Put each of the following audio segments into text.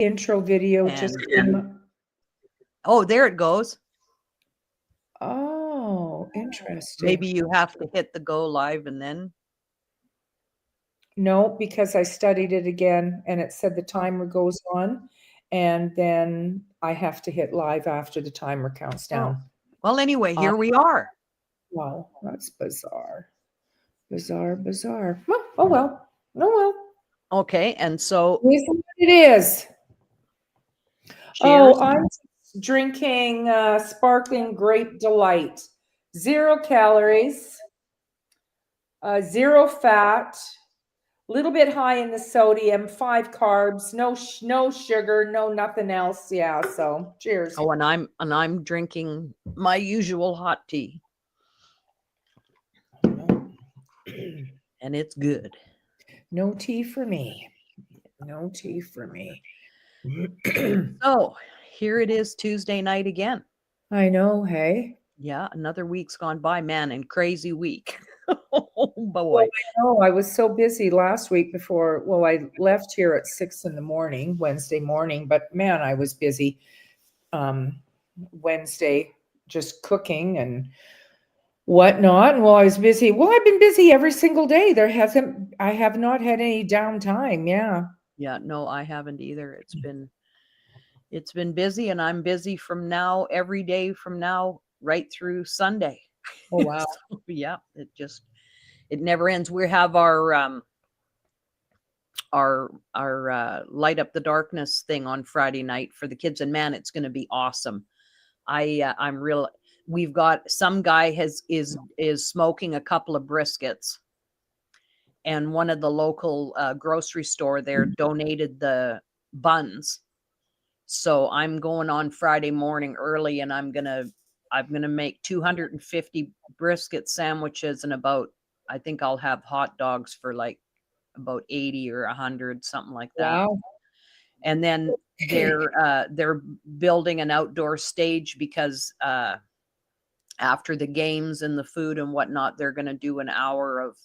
intro video just came. Oh, there it goes. Oh, interesting. Maybe you have to hit the go live and then. No, because I studied it again and it said the timer goes on and then I have to hit live after the timer counts down. Oh. Well, anyway, here we are. Wow, that's bizarre. Bizarre. Oh well. Okay, and so It is what it is. cheers. Oh, I'm drinking sparkling grape delight. 0 calories, 0 fat, little bit high in the sodium, 5 carbs, no sugar, no nothing else. Yeah, so cheers. Oh, and I'm drinking my usual hot tea. And it's good. No tea for me. No tea for me. So here it is, Tuesday night again. I know, hey? Yeah, another week's gone by, man, and crazy week. Oh boy. Well, I know. I was so busy last week before. Well, I left here at 6 in the morning, Wednesday morning, but man, I was busy Wednesday just cooking and whatnot. And well, I was busy. Well, I've been busy every single day. I have not had any downtime. Yeah. Yeah, no, I haven't either. It's been busy, and I'm busy from now every day from now right through Sunday. Oh, wow. So, yeah, it never ends. We have our light up the darkness thing on Friday night for the kids, and man, it's going to be awesome. We've got some guy is smoking a couple of briskets, and one of the local grocery store there donated the buns. So I'm going on Friday morning early, and I'm gonna make 250 brisket sandwiches and I think I'll have hot dogs for like about 80 or 100, something like that. Wow. And then they're building an outdoor stage because after the games and the food and whatnot, they're going to do an hour of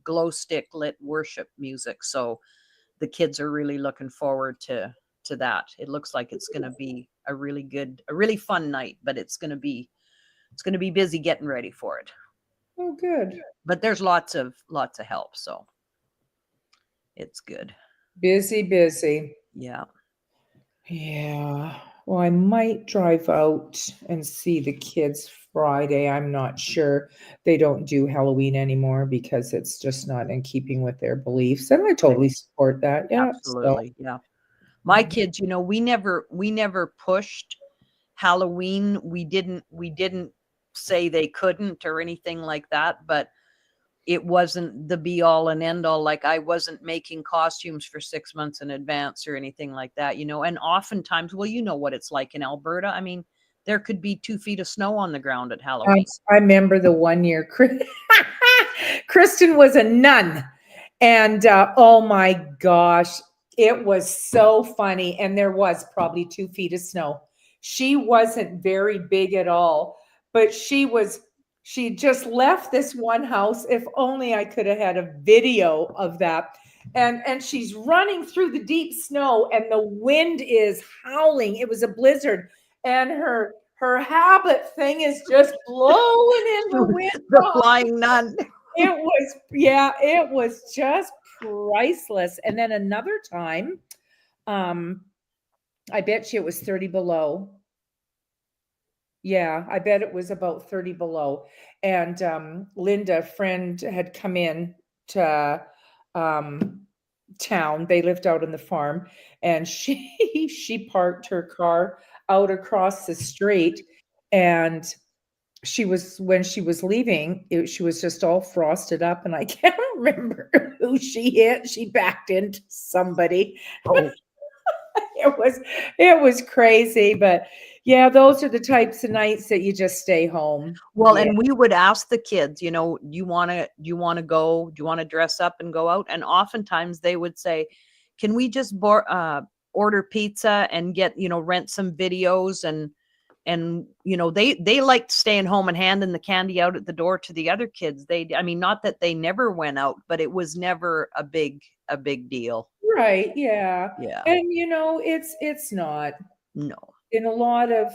glow stick lit worship music. So the kids are really looking forward to that. It looks like it's going to be a really fun night, but it's going to be busy getting ready for it. Oh, good. But there's lots of help, so it's good. Busy. Yeah. Well, I might drive out and see the kids Friday. I'm not sure. They don't do Halloween anymore because it's just not in keeping with their beliefs. And I totally support that. Yeah. Absolutely. Yeah. My kids, we never pushed Halloween. We didn't say they couldn't or anything like that, but it wasn't the be all and end all. Like I wasn't making costumes for 6 months in advance or anything like that, and oftentimes, well, you know what it's like in Alberta. I mean, there could be 2 feet of snow on the ground at Halloween. I remember the one year Kristen was a nun, and oh my gosh, it was so funny. And there was probably 2 feet of snow. She wasn't very big at all, but she just left this one house. If only I could have had a video of that. And she's running through the deep snow and the wind is howling. It was a blizzard, and her habit thing is just blowing in the wind. The flying nun. It was just priceless. And then another time, I bet you it was 30 below. Yeah, I bet it was about 30 below. And Linda, a friend, had come in to town. They lived out on the farm, and she parked her car out across the street, and when she was leaving, she was just all frosted up, and I can't remember who she hit. She backed into somebody. Oh. It was crazy, but yeah, those are the types of nights that you just stay home. Well, and we would ask the kids, do you want to go? Do you want to dress up and go out? And oftentimes they would say, can we just order pizza and get, rent some videos and they liked staying home and handing the candy out at the door to the other kids. Not that they never went out, but it was never a big deal. Right, yeah. Yeah. And, it's not No. in a lot of,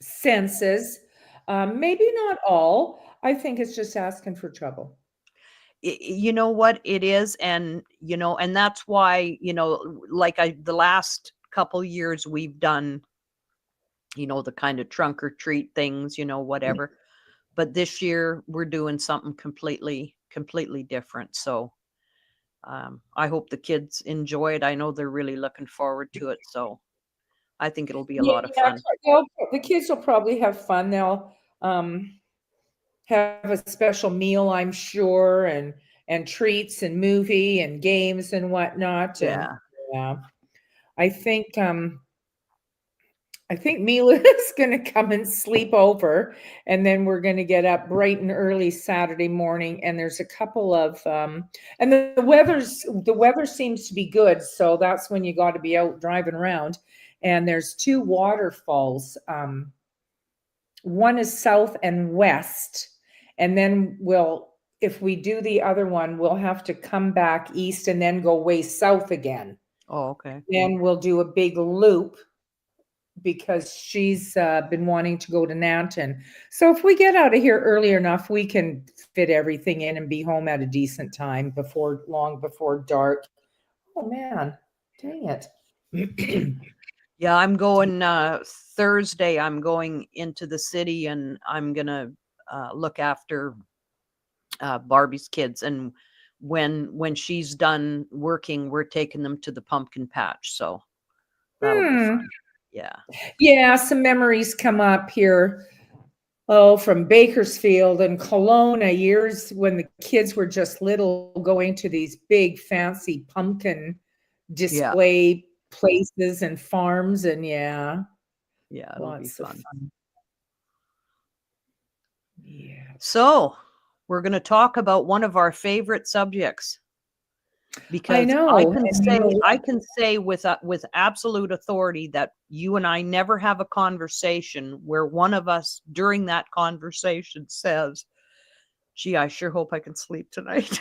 senses, maybe not all. I think it's just asking for trouble. You know what it is, and and that's why, like the last couple years we've done, the kind of trunk or treat things, whatever. But this year we're doing something completely different. So I hope the kids enjoy it. I know they're really looking forward to it. So I think it'll be a lot of Yeah, fun. the kids will probably have fun. They'll, have a special meal, I'm sure, and treats and movie and games and whatnot, and Yeah. yeah. I think, I think Mila is gonna come and sleep over, and then we're gonna get up bright and early Saturday morning, and there's a couple of, and the weather seems to be good, so that's when you gotta be out driving around, and there's 2 waterfalls, one is south and west, and then if we do the other one, we'll have to come back east and then go way south again. Oh, okay. Then we'll do a big loop because she's been wanting to go to Nanton. So if we get out of here early enough, we can fit everything in and be home at a decent time long before dark. Oh man, dang it. Yeah, I'm going Thursday. I'm going into the city, and I'm gonna look after Barbie's kids. And when she's done working, we're taking them to the pumpkin patch. So that'll be fun. Yeah. Yeah, some memories come up here. Oh, from Bakersfield and Kelowna, years when the kids were just little, going to these big fancy pumpkin Yeah. display places and farms, and yeah, Yeah, it'll be lots of fun. fun. Yeah. So we're going to talk about one of our favorite subjects, I because know. And I can say with absolute authority that you and I never have a conversation where one of us during that conversation says, "Gee, I sure hope I can sleep tonight."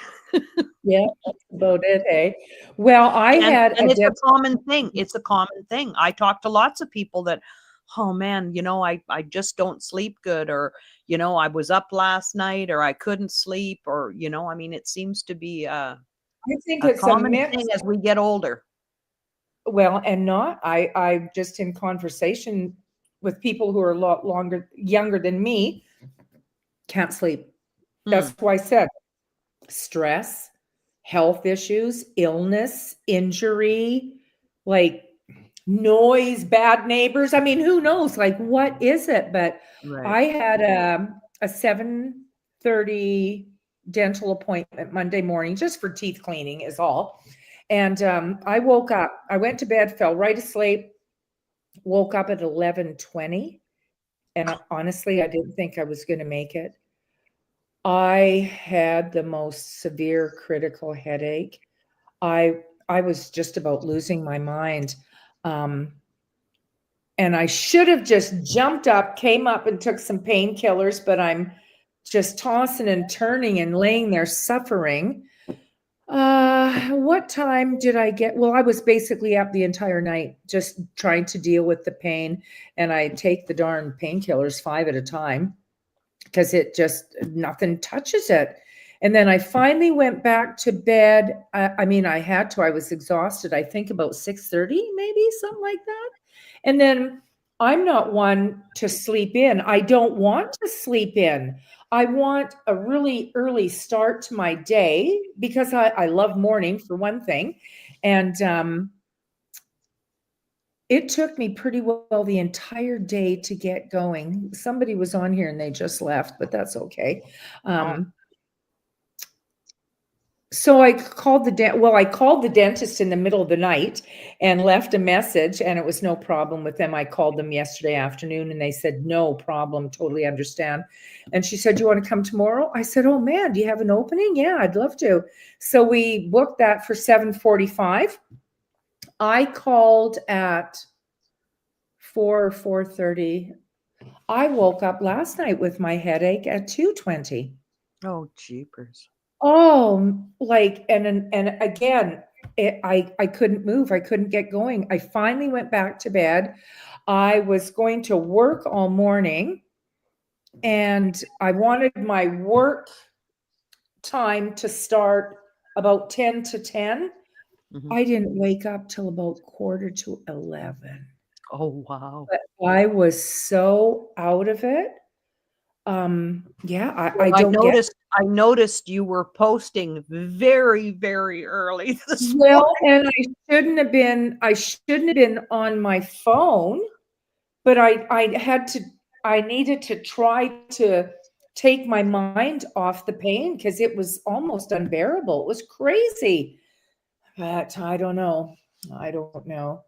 yeah, that's about it, hey. Well, I And had a it's a common thing. It's a common thing. I talk to lots of people that, "Oh man, I just don't sleep good," or, "I was up last night," or, "I couldn't sleep," or, I mean, it seems to be I think a it's a common mix. thing as we get older. Well, and not. I just in conversation with people who are a lot younger than me, can't sleep. Hmm, That's why I said stress, health issues, illness, injury, like noise, bad neighbors. I mean, who knows? Like, what is it? But right. I had a 7:30 dental appointment Monday morning just for teeth cleaning is all. And I woke up, I went to bed, fell right asleep, woke up at 11:20. And honestly, I didn't think I was going to make it. I had the most severe critical headache. I was just about losing my mind. Um, and I should have just jumped up, came up and took some painkillers, but I'm just tossing and turning and laying there suffering. What time did I get? Well, I was basically up the entire night just trying to deal with the pain, and I take the darn painkillers 5 at a time because it just nothing touches it. And then I finally went back to bed. I mean, I had to. I was exhausted. I think about 6:30, maybe something like that. And then I'm not one to sleep in. I don't want to sleep in. I want a really early start to my day because I love morning for one thing. And it took me pretty well the entire day to get going. Somebody was on here and they just left, but that's okay. Oh, So I called I called the dentist in the middle of the night and left a message, and it was no problem with them. I called them yesterday afternoon and they said, no problem, totally understand. And she said, you want to come tomorrow? I said, oh man, do you have an opening? Yeah, I'd love to. So we booked that for 7:45. I called at 4 or 4:30. I woke up last night with my headache at 2:20. oh, jeepers. Oh, like, and again, I couldn't move. I couldn't get going. I finally went back to bed. I was going to work all morning, and I wanted my work time to start about 10 to 10. Mhm. I didn't wake up till about quarter to 11. Oh, wow. But I was so out of it. Yeah, I Well, don't get. I noticed you were posting very, very early this morning. Well, and I shouldn't have been on my phone, but I needed to try to take my mind off the pain because it was almost unbearable. It was crazy. But I don't know. I don't know.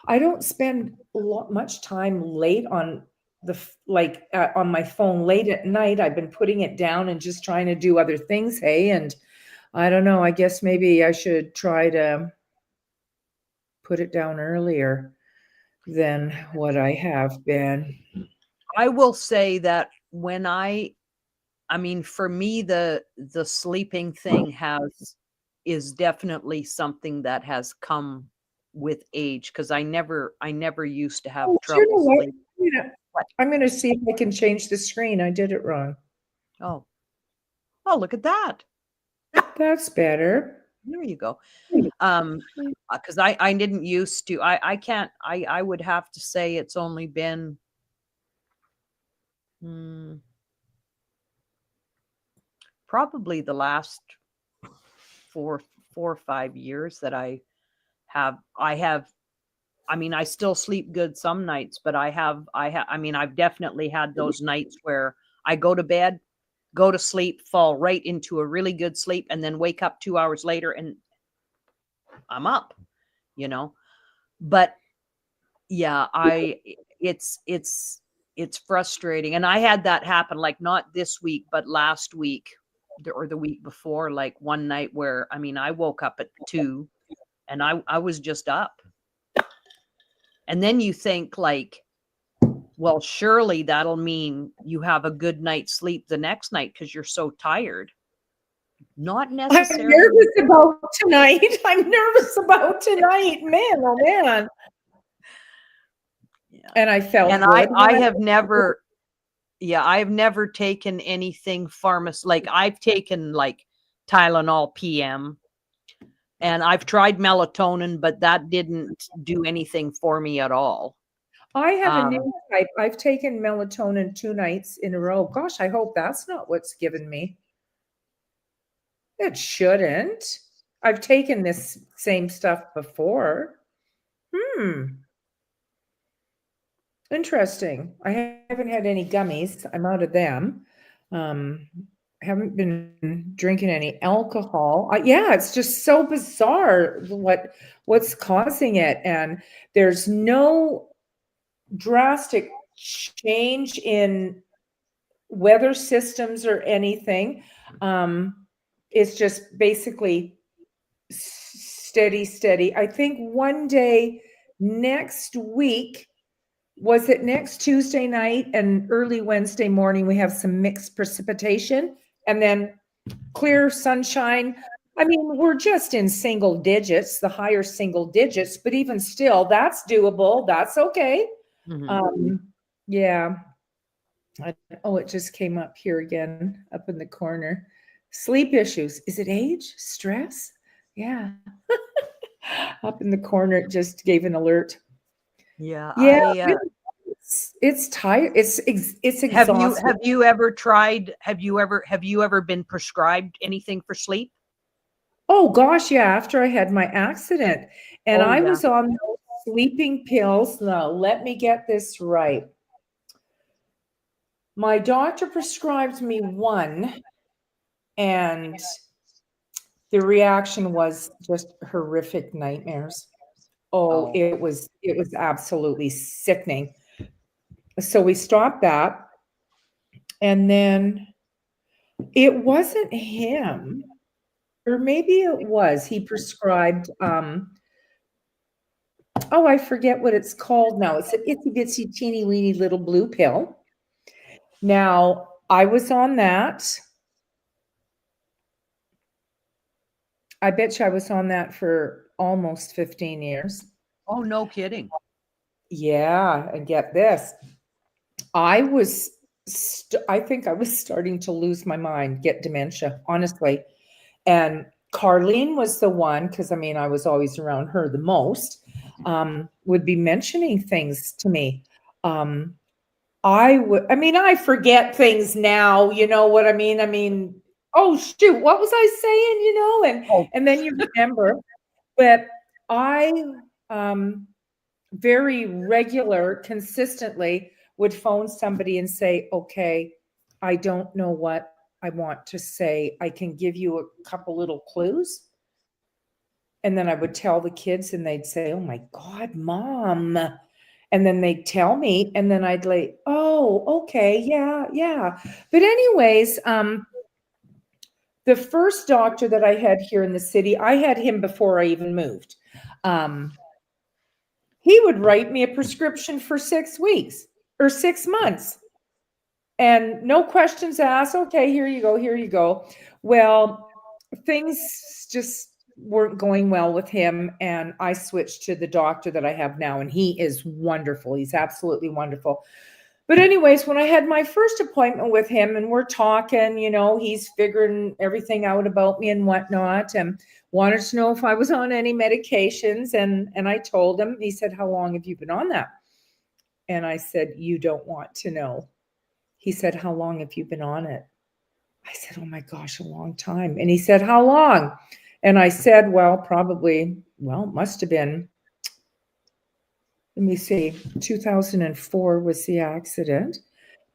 I don't spend much time late on on my phone late at night. I've been putting it down and just trying to do other things. Hey, and I don't know. I guess maybe I should try to put it down earlier than what I have been. I will say that when I mean, for me, the sleeping thing is definitely something that has come with age because I never used to have Oh, do you trouble know what? sleeping. What? I'm gonna see if I can change the screen. I did it wrong. Oh, oh, look at that. That's better. There you go. Because I didn't used to. I can't. I would have to say it's only been mm, probably the last four 4 or 5 years that I have I mean, I still sleep good some nights, but I mean, I've definitely had those nights where I go to bed, go to sleep, fall right into a really good sleep, and then wake up 2 hours later and I'm up, you know. But yeah, it's frustrating. And I had that happen, like not this week, but last week or the week before, like one night where I mean, I woke up at 2 and I was just up. And then you think like, well, surely that'll mean you have a good night's sleep the next night because you're so tired. Not I'm necessarily. nervous about tonight. I'm nervous about tonight. Man, oh man. Yeah. And I felt And good when I I have never, yeah, I've never taken anything like I've taken like Tylenol PM and I've tried melatonin, but that didn't do anything for me at all. I have a Um, new type. I've taken melatonin 2 nights in a row. Gosh, I hope that's not what's given me. It shouldn't. I've taken this same stuff before. Hmm, interesting. I haven't had any gummies. I'm out of them. Um, haven't been drinking any alcohol. Yeah, it's just so bizarre what's causing it, and there's no drastic change in weather systems or anything. It's just basically steady, steady. I think one day next week, was it next Tuesday night and early Wednesday morning, we have some mixed precipitation and then clear sunshine. I mean, we're just in single digits, the higher single digits, but even still, that's doable. That's okay. mhm. Yeah. Oh, it just came up here again, up in the corner. Sleep issues. Is it age? Stress? Yeah. Up in the corner, it just gave an alert. Yeah, Yeah, I it's tired. It's exhausting. have you ever tried have you ever been prescribed anything for sleep? Oh gosh, yeah, after I had my accident and Oh I yeah. was on those sleeping pills. Now, let me get this right. My doctor prescribed me one and the reaction was just horrific nightmares. Oh, Oh. it was absolutely sickening. So we stopped that, and then it wasn't him, or maybe it was. He prescribed, oh, I forget what it's called now. It's an itsy bitsy teeny weeny little blue pill. Now, I was on that I bet you I was on that for almost 15 years. Oh, no kidding. Yeah, and get this. I was I think I was starting to lose my mind, get dementia, honestly. And Carlene was the one, because I mean, I was always around her the most, would be mentioning things to me. Um, I mean, I forget things now, you know what I mean? I mean, oh shoot, what was I saying, you know? Oh, And then you remember. But I very regular, consistently would phone somebody and say, okay, I don't know what I want to say. I can give you a couple little clues. And then I would tell the kids and they'd say, oh my God, mom. And then they'd tell me, and then I'd like, oh, okay, yeah, yeah. But anyways, the first doctor that I had here in the city, I had him before I even moved. He would write me a prescription for 6 weeks or 6 months and no questions asked. Okay, here you go, here you go. Well, things just weren't going well with him, and I switched to the doctor that I have now, and he is wonderful. He's absolutely wonderful. But anyways, when I had my first appointment with him and we're talking, you know, he's figuring everything out about me and whatnot, and wanted to know if I was on any medications. And I told him. He said, how long have you been on that? And I said, you don't want to know. He said, how long have you been on it? I said, oh my gosh, a long time. And he said, how long? And I said, well, probably, well, it must have been, let me see, 2004 was the accident.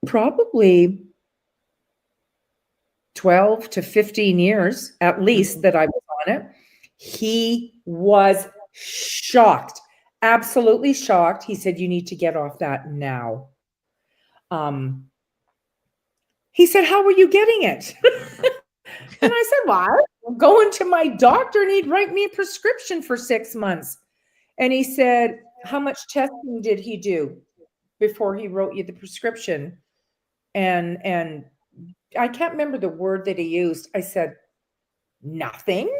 Probably 12 to 15 years at least that I was on it. He was shocked, absolutely shocked. He said, you need to get off that now. He said, how were you getting it? And I said, well, I'm going to my doctor and he'd write me a prescription for 6 months. And he said, how much testing did he do before he wrote you the prescription? And I can't remember the word that he used. I said, nothing.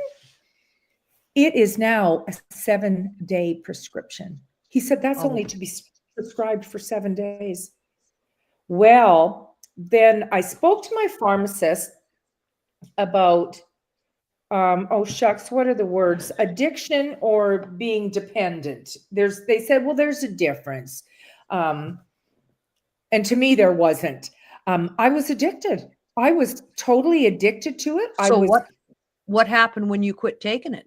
It is now a 7-day prescription. He said, that's only to be prescribed for 7 days. Well, then I spoke to my pharmacist about, oh shucks, what are the words? Addiction or being dependent. They said, well, there's a difference. And to me, there wasn't. I was addicted. I was totally addicted to it. So what happened when you quit taking it?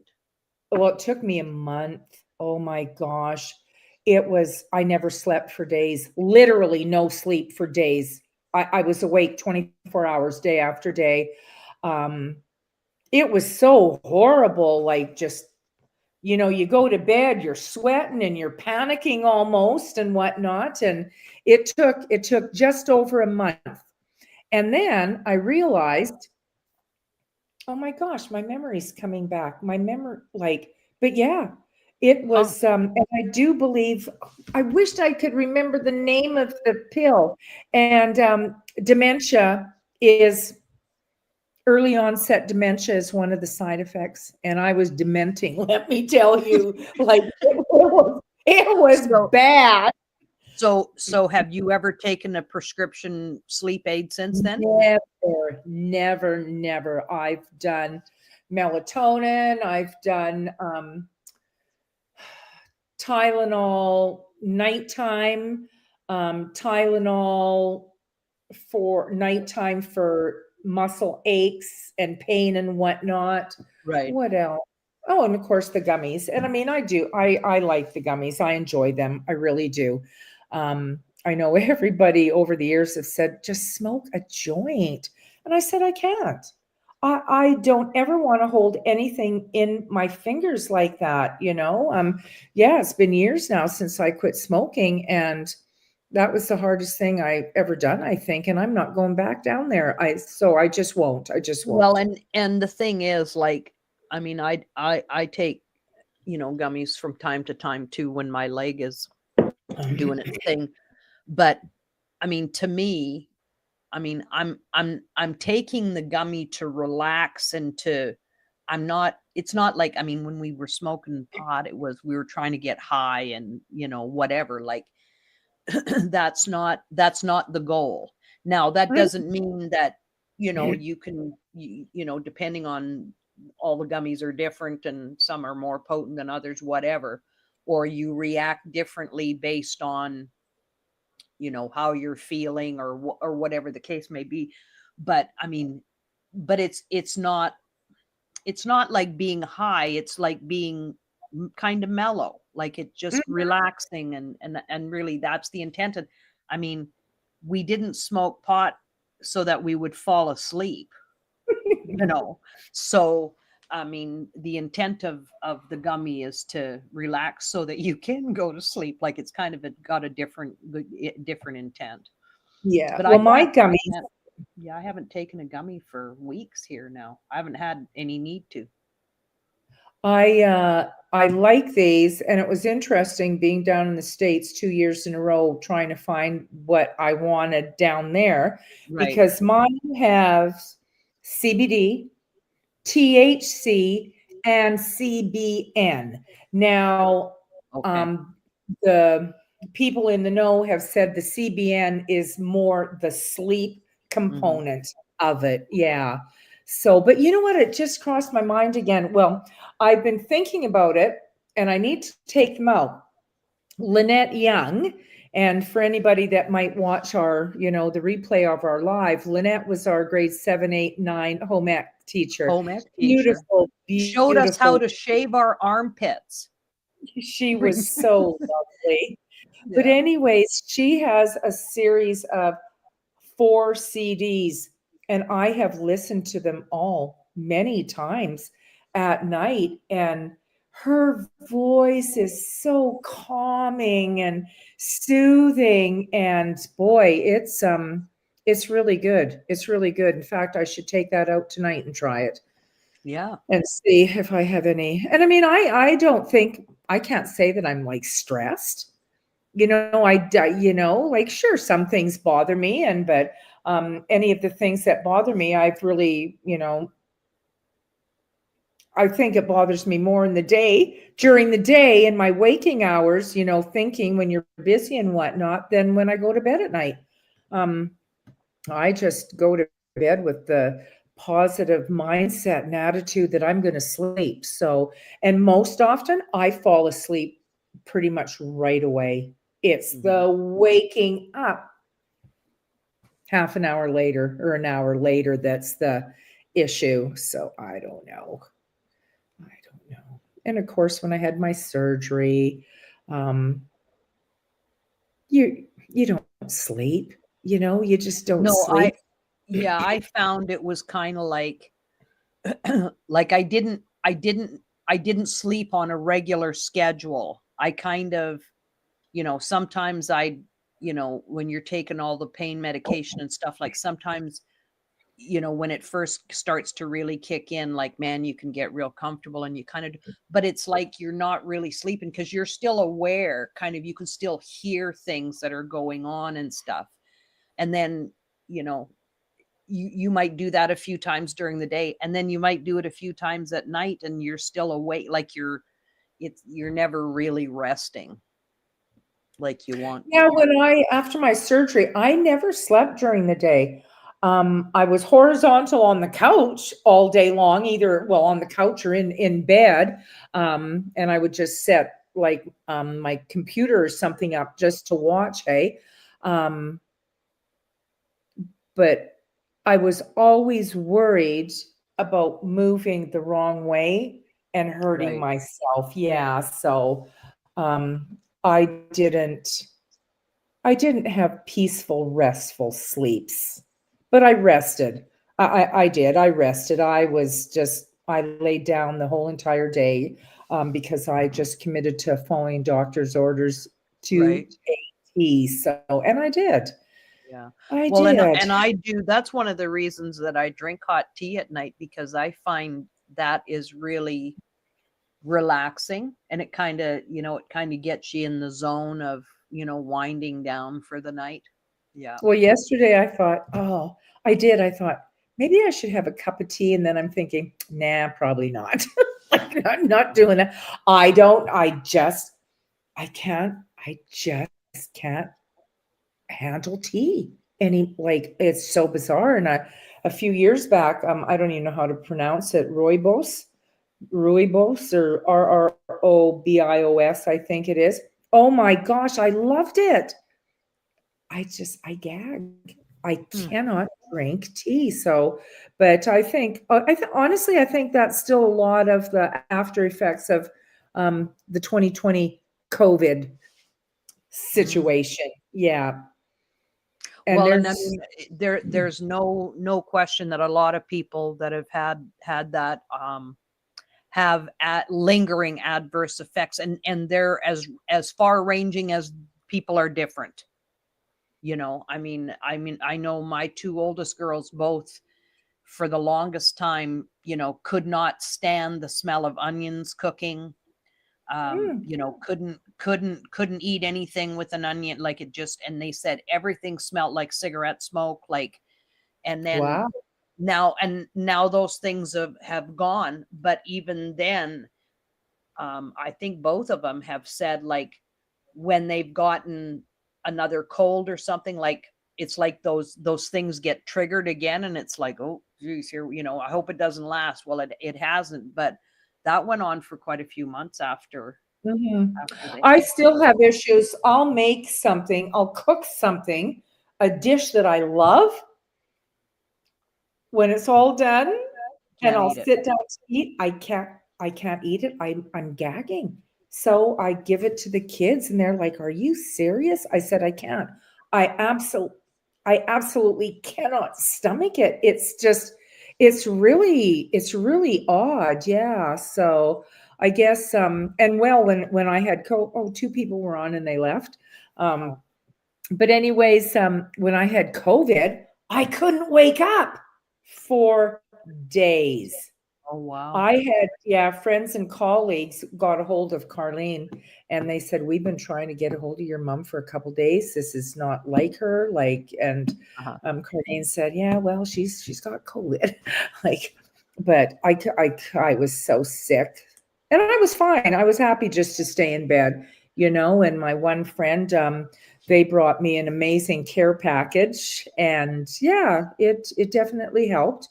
Well, it took me a month. Oh my gosh. I never slept for days, literally no sleep for days. I was awake 24 hours, day after day. It was so horrible. Like, just, you know, you go to bed, you're sweating and you're panicking almost and whatnot. And it took just over a month. And then I realized, oh my gosh, my memory's coming back. My memory, like, but yeah, it was, and I do believe, I wished I could remember the name of the pill. And dementia is, early onset dementia is one of the side effects. And I was dementing, let me tell you, like, it was bad. So have you ever taken a prescription sleep aid since then? Never. I've done melatonin. I've done Tylenol nighttime, Tylenol for nighttime for muscle aches and pain and whatnot. Right. What else? Oh, and of course the gummies. And I mean, I like the gummies. I enjoy them. I really do. I know everybody over the years have said, just smoke a joint. And I said, I can't. I don't ever want to hold anything in my fingers like that, you know? Yeah, it's been years now since I quit smoking, and that was the hardest thing I ever done, I think. And I'm not going back down there. So I just won't. I just won't. Well, and the thing is, like, I mean, I take, you know, gummies from time to time too when my leg is doing its thing. But I mean, to me, I mean, I'm taking the gummy to relax and to, I'm not, it's not like, I mean, when we were smoking pot, it was, we were trying to get high and, whatever, like that's not the goal. Now, that doesn't mean that, you can, depending on, all the gummies are different and some are more potent than others, whatever, or you react differently based on, how you're feeling or whatever the case may be. But I mean, but it's not like being high, it's like being kind of mellow, like it's just relaxing, and really that's the intent. And I mean, we didn't smoke pot so that we would fall asleep, you know. So I mean, the intent of the gummy is to relax so that you can go to sleep. Like it's kind of got a different intent. Yeah. But Well, my I gummies, can't. Yeah, I haven't taken a gummy for weeks here now. I haven't had any need to. I like these, and it was interesting being down in the States 2 years in a row trying to find what I wanted down there Right. because mine has CBD, THC, and CBN. Now, Okay. um, the people in the know have said the CBN is more the sleep Hmm. component of it. Yeah. So, but you know what? It just crossed my mind again. Well, I've been thinking about it and I need to take them out. Lynette Young. And for anybody that might watch our, the replay of our live, Lynette was our grade 7, 8, 9 home ec teacher. Home ec teacher Beautiful, showed us how beautiful. to shave our armpits. She was so lovely. But Yeah. anyways, she has a series of 4 CDs, and I have listened to them all many times at night. And her voice is so calming and soothing. And boy, it's really good. It's really good. In fact, I should take that out tonight and try it Yeah. and see if I have any. And I mean, I don't think I can't say that I'm like stressed. Like sure, some things bother me, but any of the things that bother me, I've really, I think it bothers me more in the day, during the day, in my waking hours, thinking when you're busy and whatnot, than when I go to bed at night. Um, I just go to bed with the positive mindset and attitude that I'm going to sleep. So, and most often I fall asleep pretty much right away. It's Hmm. the waking up half an hour later or an hour later that's the issue. So I don't know. I don't know. And of course, when I had my surgery, um, you don't sleep. You just don't No, sleep. yeah, I found it was kind of like, like I didn't sleep on a regular schedule. I kind of, sometimes when you're taking all the pain medication and stuff, like sometimes, when it first starts to really kick in, like, man, you can get real comfortable and you kind of, but it's like you're not really sleeping because you're still aware, kind of, you can still hear things that are going on and stuff. And then, you know, you might do that a few times during the day, and then you might do it a few times at night and you're still awake, like you're never really resting like you want Yeah, to. after my surgery, I never slept during the day. I was horizontal on the couch all day long, either on the couch or in bed. And I would just set like my computer or something up just to watch. Hey, um, but I was always worried about moving the wrong way and hurting Right. myself. Yeah, so I didn't. I didn't have peaceful, restful sleeps, but I rested. I did. I rested. I laid down the whole entire day because I just committed to following doctor's orders to Right. a T. So, and I did. Yeah. I Well, and did. and I do, that's one of the reasons that I drink hot tea at night, because I find that is really relaxing, and it kind of, gets you in the zone of, winding down for the night. Yeah. Well, yesterday I thought, oh, I did. I thought maybe I should have a cup of tea. And then I'm thinking, nah, probably not. I'm not doing that. I don't, I just can't handle tea. Any, like, it's so bizarre. And a few years back, I don't even know how to pronounce it, Rooibos or RROBIOS, I think it is. Oh my gosh, I loved it. I gag. I Hmm. cannot drink tea. So, but honestly, I think that's still a lot of the after effects of the 2020 COVID Mm. situation. Yeah. And Well, and I there's, mean, there's no question that a lot of people that have had that have at lingering adverse effects, and they're as far ranging as people are different. I know my two oldest girls both for the longest time, could not stand the smell of onions cooking. mm, Couldn't eat anything with an onion, like it just, and they said everything smelled like cigarette smoke, like, and then wow. now those things have gone, but even then, I think both of them have said, like, when they've gotten another cold or something, like, it's like those things get triggered again, and it's like, oh geez, here, I hope it doesn't last. Well, it hasn't, but that went on for quite a few months Mhm. after they I had. still have issues. I'll make something, I'll cook something, a dish that I love. When it's all done, and Can't I'll eat it. sit down to eat, I can't eat it. I'm gagging. So I give it to the kids and they're like, "Are you serious?" I said, "I can't. I absolutely I absolutely cannot stomach it." It's really odd. Yeah. So I guess and well, when I had two people were on and they left. Um Oh, but anyways, when I had COVID, I couldn't wake up for days. oh wow. I had, yeah, friends and colleagues got a hold of Carlene and they said, "We've been trying to get a hold of your mom for a couple days. This is not like her." Like, and Uh-huh. Carlene said, "Yeah, well, she's got COVID." Like, but I was so sick and I was fine. I was happy just to stay in bed. And my one friend, they brought me an amazing care package and yeah, it definitely helped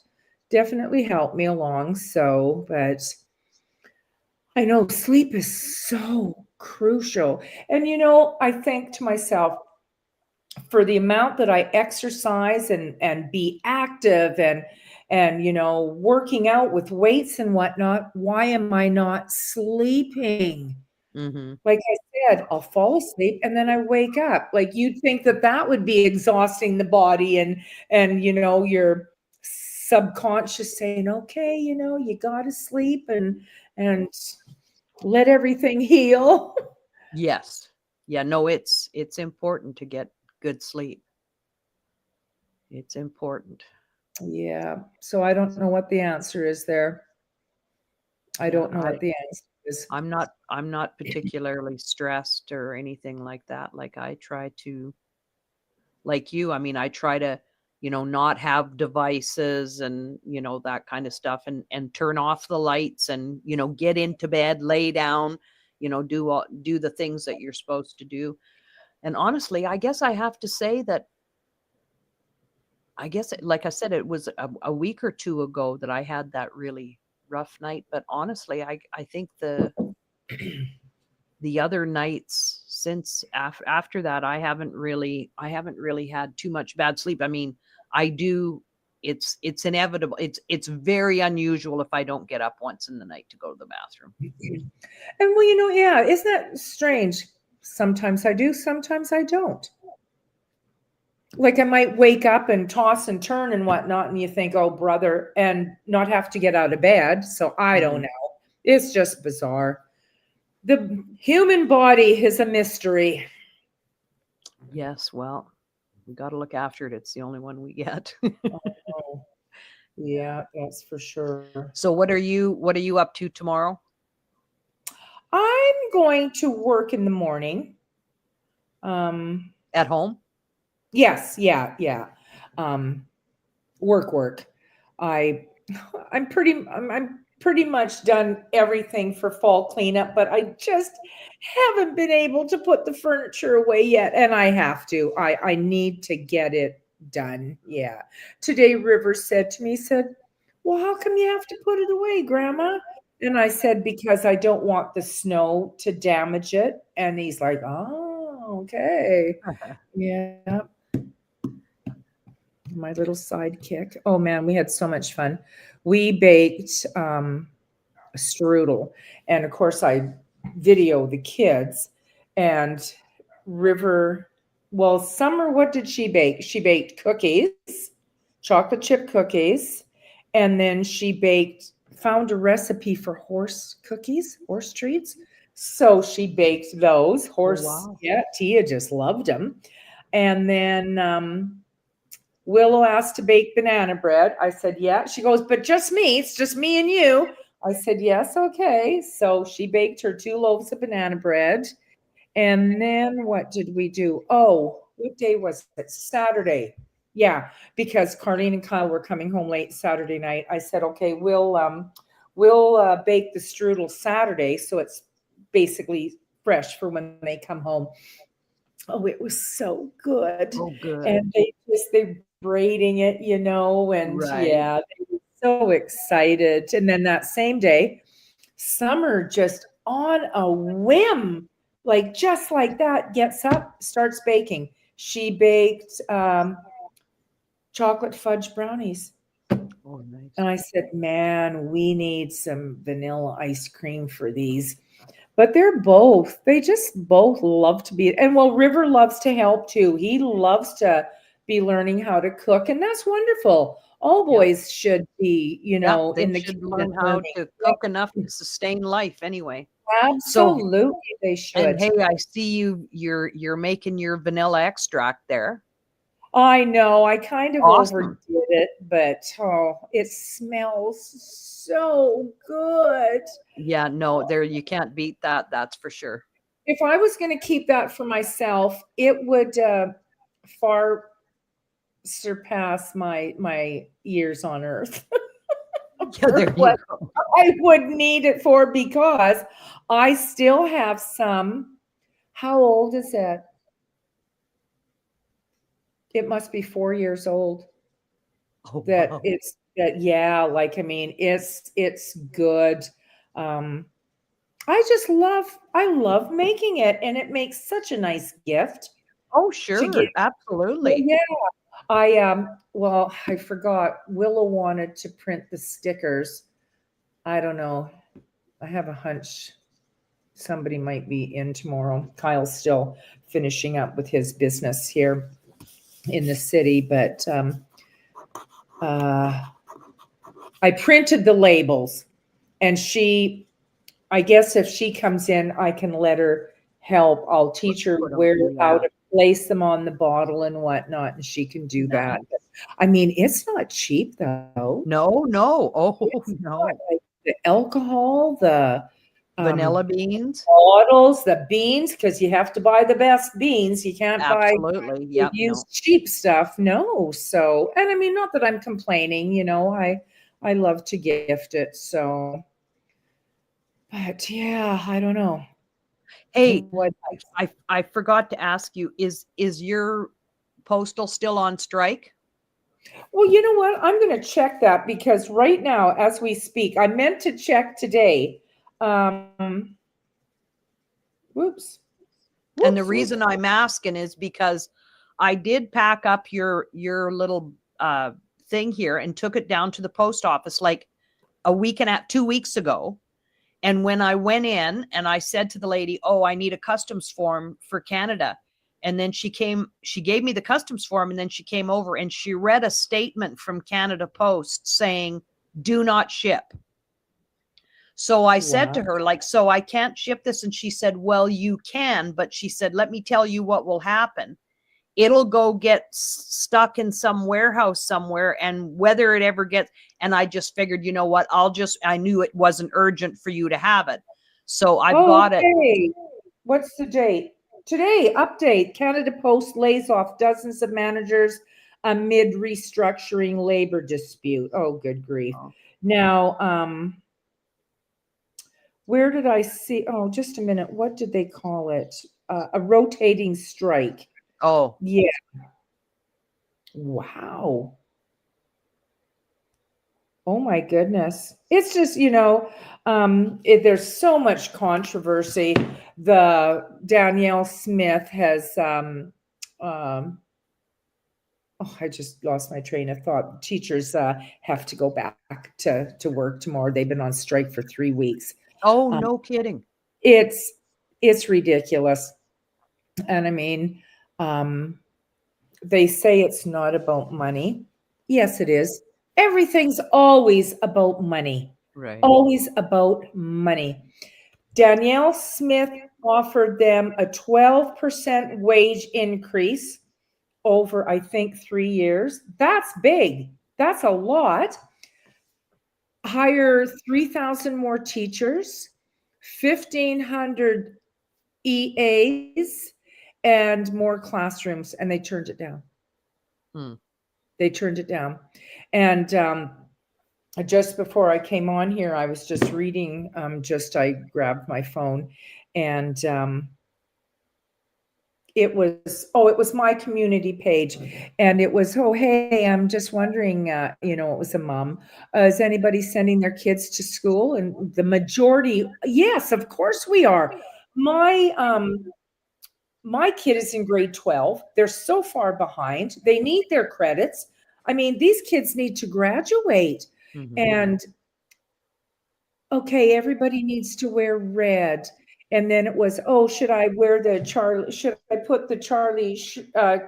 me along. So, but I know sleep is so crucial. And I think to myself, for the amount that I exercise and be active and working out with weights and whatnot, why am I not sleeping? Mm-hmm. Like I said, I'll fall asleep and then I wake up. Like you'd think that that would be exhausting the body and your subconscious saying, "Okay, you got to sleep and let everything heal." Yes. Yeah, no, it's important to get good sleep. It's important. Yeah. So I don't know what the answer is there. I Yeah, don't know what the answer is. I'm not particularly stressed or anything like that. Like, I try to, like you, I mean, I try to, not have devices and, that kind of stuff, and turn off the lights, and, get into bed, lay down, do the things that you're supposed to do. And honestly, I guess I have to say that, like I said, it was a week or two ago that I had that really rough night. But honestly, I think the other nights since after that, I haven't really had too much bad sleep. I mean, I do. It's inevitable. It's very unusual if I don't get up once in the night to go to the bathroom. And well, yeah, isn't that strange? Sometimes I do, sometimes I don't. Like I might wake up and toss and turn and whatnot, and you think, "Oh, brother," and not have to get out of bed. So I don't Mhm. know. It's just bizarre. The human body is a mystery. Yes, well, we got to look after it. It's the only one we get. Oh, yeah, that's for sure. So what are you up to tomorrow? I'm going to work in the morning. Um, At home? yes, yeah, yeah. Um, work. I, I'm pretty. I'm pretty much done everything for fall cleanup, but I just haven't been able to put the furniture away yet. And I have to. I need to get it done. Yeah. Today River said to me, said, well, how come you have to put it away, Grandma? And I said, because I don't want the snow to damage it. And he's like, oh, okay. Yeah. My little sidekick. Oh man, we had so much fun. We baked a strudel, and of course I video the kids. And River, well, Summer, what did she bake? She baked cookies, chocolate chip cookies, and then she found a recipe for horse cookies, horse treats. So she baked those. Wow. Yeah, Tia just loved them. And then Willow asked to bake banana bread. I said, yeah. She goes, but just me. It's just me and you. I said, yes, okay. So she baked her 2 loaves of banana bread. And then what did we do? Oh, what day was it? Saturday. Yeah, because Carlene and Kyle were coming home late Saturday night. I said, okay, we'll bake the strudel Saturday, so it's basically fresh for when they come home. Oh, it was so good. Oh, good. And they braiding it, and Right. yeah, they were so excited. And then that same day, Summer just on a whim, like just like that, gets up, starts baking. She baked chocolate fudge brownies. Oh, nice. And I said, man, we need some vanilla ice cream for these. But they just both love to be, and well, River loves to help too. He loves to be learning how to cook, and that's wonderful. All Yep. boys should be, Yep, they in the should kitchen learn how learning. to cook enough to sustain life anyway. So, Absolutely, they and should. hey, I see you're making your vanilla extract there. I know, I kind of Awesome. overdid it, but it smells so good. Yeah, no, there you can't beat that, that's for sure. If I was going to keep that for myself, it would far surpass my years on earth. Yeah, there you What go. I would need it for, because I still have some. How old is it? It must be 4 years old. Oh, wow. Yeah, like I mean, it's good. Um, I love making it, and it makes such a nice gift Oh, to give. sure, absolutely. Yeah, well, I forgot. Willow wanted to print the stickers. I don't know. I have a hunch somebody might be in tomorrow. Kyle's still finishing up with his business here in the city, but I printed the labels, and I guess if she comes in, I can let her help. I'll teach her Put 'em how yeah. to place them on the bottle and whatnot, and she can do that. Nice. I mean, it's not cheap though. No, no. Oh, It's not, no. like the alcohol, the Vanilla beans? bottles, the beans, because you have to buy the best beans. You can't buy Absolutely, the yep, no. used cheap stuff. No. So, and I mean, not that I'm complaining, I love to gift it. So, but yeah, I don't know. Hey, What? I forgot to ask you, is your postal still on strike? Well, you know what? I'm going to check that, because right now, as we speak, I meant to check today. Whoops. And the Whoops. reason I'm asking is because I did pack up your little thing here and took it down to the post office like 2 weeks ago. And when I went in and I said to the lady, "Oh, I need a customs form for Canada." And then she gave me the customs form, and then she came over and she read a statement from Canada Post saying, "Do not ship." So I said to Wow. her, like, "So I can't ship this?" And she said, "Well, you can, but," she said, "let me tell you what will happen. It'll go get stuck in some warehouse somewhere, and whether it ever gets," and I just figured, you know what, I knew it wasn't urgent for you to have it. So I've got it. Okay. What's the date? Today, update. Canada Post lays off dozens of managers amid restructuring labor dispute. Oh, good grief. Oh. Now, Where did I see? Oh, just a minute. What did they call it? A rotating strike. Oh, Yeah. Wow. Oh my goodness. It's just, there's so much controversy. The Danielle Smith has, oh, I just lost my train of thought. Teachers have to go back to work tomorrow. They've been on strike for 3 weeks. oh, Um, no kidding. it's it's ridiculous. And I mean, um, they say it's not about money. Yes, it is. Everything's always about money. Right. Always about money. Danielle Smith offered them a 12% wage increase over, I think, 3 years. That's big. That's a lot. Hire 3,000 more teachers, 1,500 EAs, and more classrooms, and they turned it down. Hmm. They turned it down. And just before I came on here, I was just reading, I grabbed my phone, and it was my community page, and it was, oh, hey, I'm just wondering, it was a mom, is anybody sending their kids to school? And the majority, yes, of course we are. My kid is in grade 12. They're so far behind. They need their credits. I mean, these kids need to graduate. Mhm. And okay, everybody needs to wear red. And then it was, oh, should I put the Charlie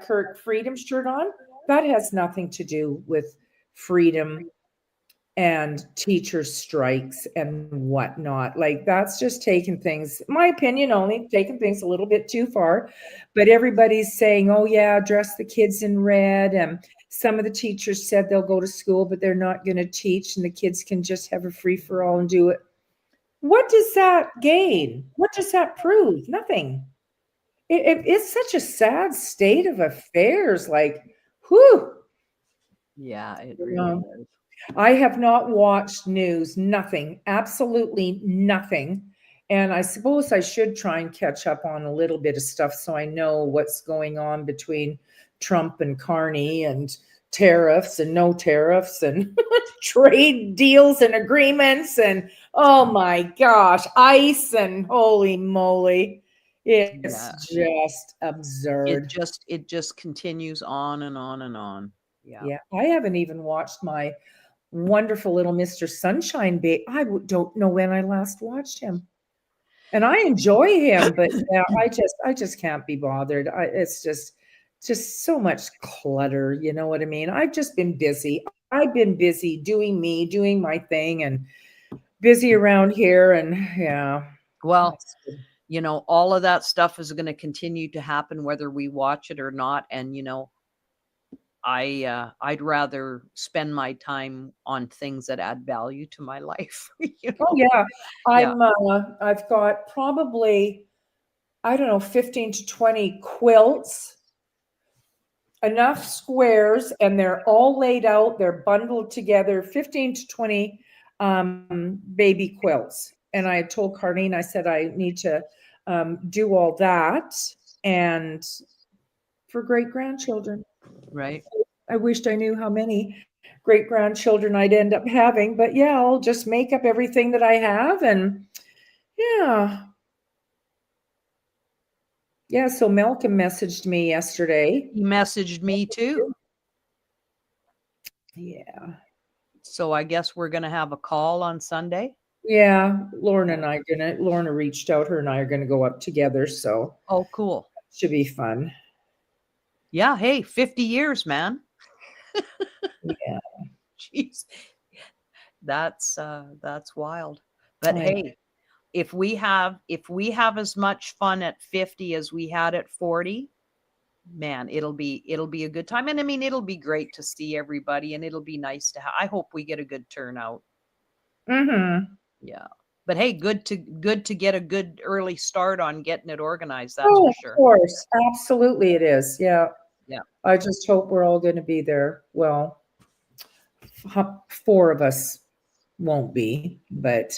Kirk freedom shirt on? That has nothing to do with freedom and teacher strikes and whatnot. Like, that's just taking things, my opinion only, taking things a little bit too far. But everybody's saying, oh yeah, dress the kids in red. And some of the teachers said they'll go to school, but they're not going to teach, and the kids can just have a free for all and do it. What does that gain? What does that prove? Nothing. It's such a sad state of affairs. Like, whew. Yeah, it You really know. is. I have not watched news, nothing, absolutely nothing. And I suppose I should try and catch up on a little bit of stuff so I know what's going on between Trump and Carney, and tariffs and no tariffs and trade deals and agreements, and oh my gosh, ICE, and holy moly. Yeah. It's just absurd. It just continues on and on and on. Yeah. Yeah, I haven't even watched my wonderful little Mr. Sunshine Baby. Don't know when I last watched him. And I enjoy him, but yeah, I just can't be bothered. It's just so much clutter, you know what I mean? I've just been busy. I've been busy doing me, doing my thing, and busy around here, and yeah. Well, That's good. all of that stuff is going to continue to happen whether we watch it or not. And I'd rather spend my time on things that add value to my life. Oh yeah. Yeah. I've got probably, I don't know, 15 to 20 quilts, enough squares, and they're all laid out, they're bundled together, 15 to 20 baby quilts. And I told Carlene, I said, I need to do all that, and for great grandchildren. Right. I wished I knew how many great grandchildren I'd end up having, but yeah, I'll just make up everything that I have. And yeah. Yeah, so Malcolm messaged me yesterday. He messaged me too. Yeah. So I guess we're going to have a call on Sunday. Yeah, Lorna reached out, her and I are gonna go up together, so Oh, cool. should be fun. Yeah. Hey, 50 years, man. Yeah. Jeez. That's wild. But I hey, if we have as much fun at 50 as we had at 40, man, it'll be a good time. And I mean, it'll be great to see everybody, and it'll be nice to I hope we get a good turnout. Mhm. Yeah. But hey, good to get a good early start on getting it organized, that's Oh, for of sure. course. Absolutely it is. Yeah. Yeah. I just hope we're all gonna be there. Well, 4 of us won't be, but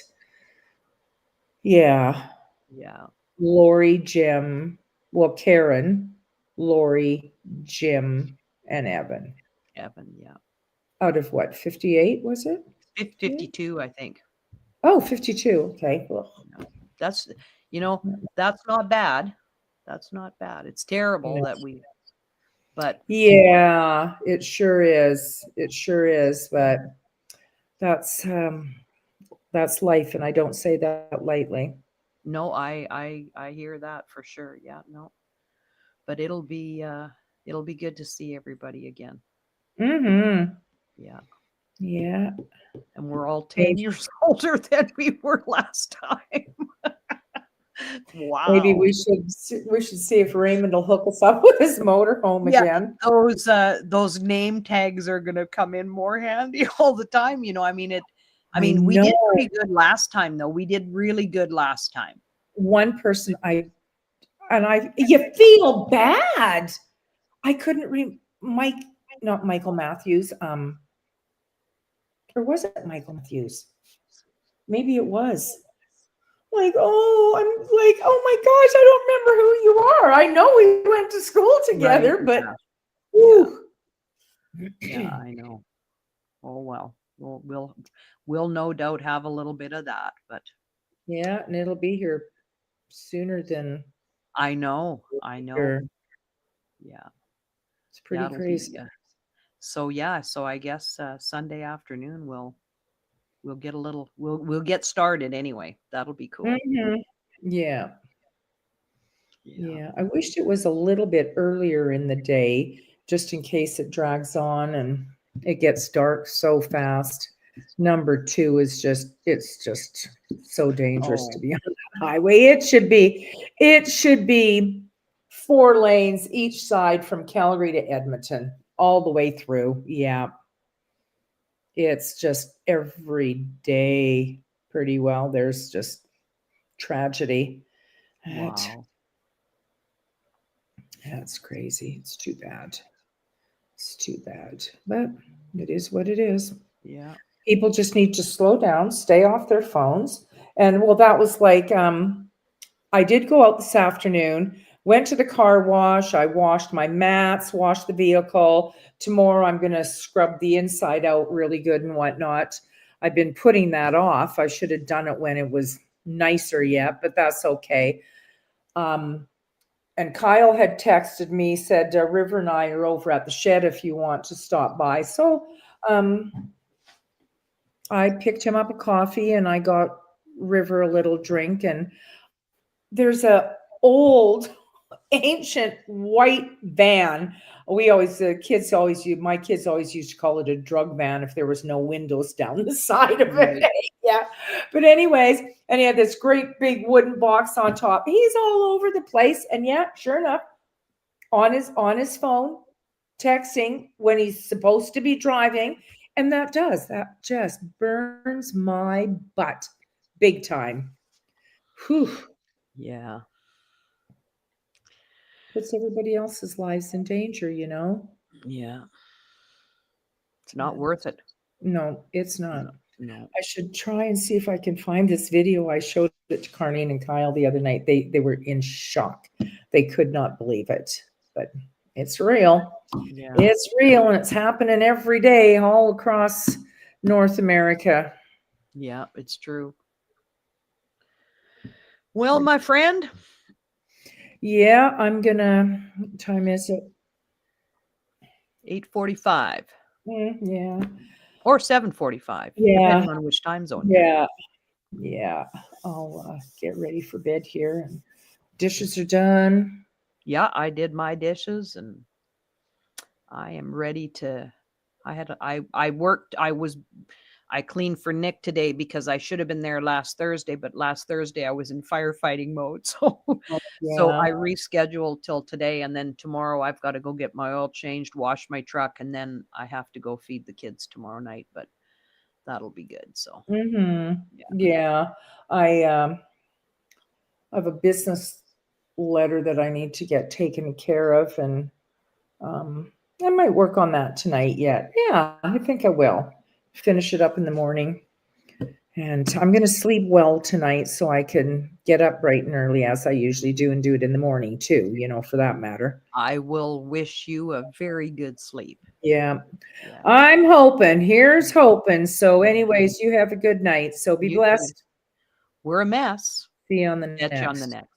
Yeah. Yeah, Lori, Jim, well, Karen, Lori, Jim, and Evan. Evan, yeah. Out of what, 58 was it? 52, I think. Oh, 52. Okay. Ugh. Yeah. That's, that's not bad. That's not bad. It's terrible No. that but Yeah, it sure is. It sure is. But that's um, that's life, and I don't say that lightly. no, I hear that for sure. Yeah, no. But it'll be good to see everybody again. Mm-hmm. Yeah. Yeah. And we're all 10 Maybe, years older than we were last time. maybe Wow. we should see if Raymond will hook us up with his motorhome Yeah, again. those name tags are gonna come in more handy all the time. I We did know pretty good last time though. We did really good last time. one person you feel bad. I couldn't read Mike, not Michael Matthews. Or was it Michael Matthews? Maybe it was. Like, oh, I'm like, oh my gosh, I don't remember who you are. I know we went to school Right. together, but Yeah. Yeah. whew. Yeah, I know. Oh well. We'll no doubt have a little bit of that, but Yeah, and it'll be here sooner than I know. I know. sure. Yeah. It's pretty That'll be crazy. so yeah, so I guess Sunday afternoon we'll get a little we'll get started anyway. That'll be cool. Mhm. Yeah. Yeah. Yeah. I wished it was a little bit earlier in the day, just in case it drags on and it gets dark so fast. Number two is it's just so dangerous to Oh, be on that highway. It should be 4 lanes each side from Calgary to Edmonton, all the way through. Yeah. It's just every day pretty well. There's just tragedy. wow. That's crazy. It's too bad. It's too bad. But it is what it is. Yeah. People just need to slow down, stay off their phones. And well, that was like I did go out this afternoon, went to the car wash. I washed my mats, washed the vehicle. Tomorrow I'm going to scrub the inside out really good and whatnot. I've been putting that off. I should have done it when it was nicer yet, but that's okay. Um, and Kyle had texted me, said, River and I are over at the shed if you want to stop by. So um, I picked him up a coffee and I got River a little drink. And there's a old ancient white van. We always, my kids always used to call it a drug van if there was no windows down the side of it. Right. Yeah. But anyways, and he had this great big wooden box on top. He's all over the place. And yeah, sure enough, on his phone, texting when he's supposed to be driving. And that just burns my butt big time. Whew. Yeah. Puts everybody else's lives in danger. Yeah. It's not Yeah. worth it. No, it's not. No. No. I should try and see if I can find this video. I showed it to Carnine and Kyle the other night. They were in shock. They could not believe it. But it's real. Yeah. It's real, and it's happening every day all across North America. Yeah, it's true. Well, my friend, Yeah, I'm gonna. What time is it? 8:45 Yeah, or 7:45, yeah, depending on which time zone you're in. yeah. I'll get ready for bed here. And dishes are done. Yeah, I did my dishes and I am ready to I worked I cleaned for Nick today because I should have been there last Thursday, but last Thursday I was in firefighting mode. Oh, So yeah. I rescheduled till today and then tomorrow I've got to go get my oil changed, wash my truck, and then I have to go feed the kids tomorrow night, but that'll be good. So Mm-hmm. yeah. Yeah. I have a business letter that I need to get taken care of, and um, I might work on that tonight yet. Yeah, I think I will. Finish it up in the morning And I'm going to sleep well tonight so I can get up bright and early as I usually do and do it in the morning too, for that matter. I will wish you a very good sleep. Yeah. Yeah. I'm hoping. Here's hoping. So anyways, you have a good night. So be You too. blessed. We're a mess. See you on the Catch you on the next. next.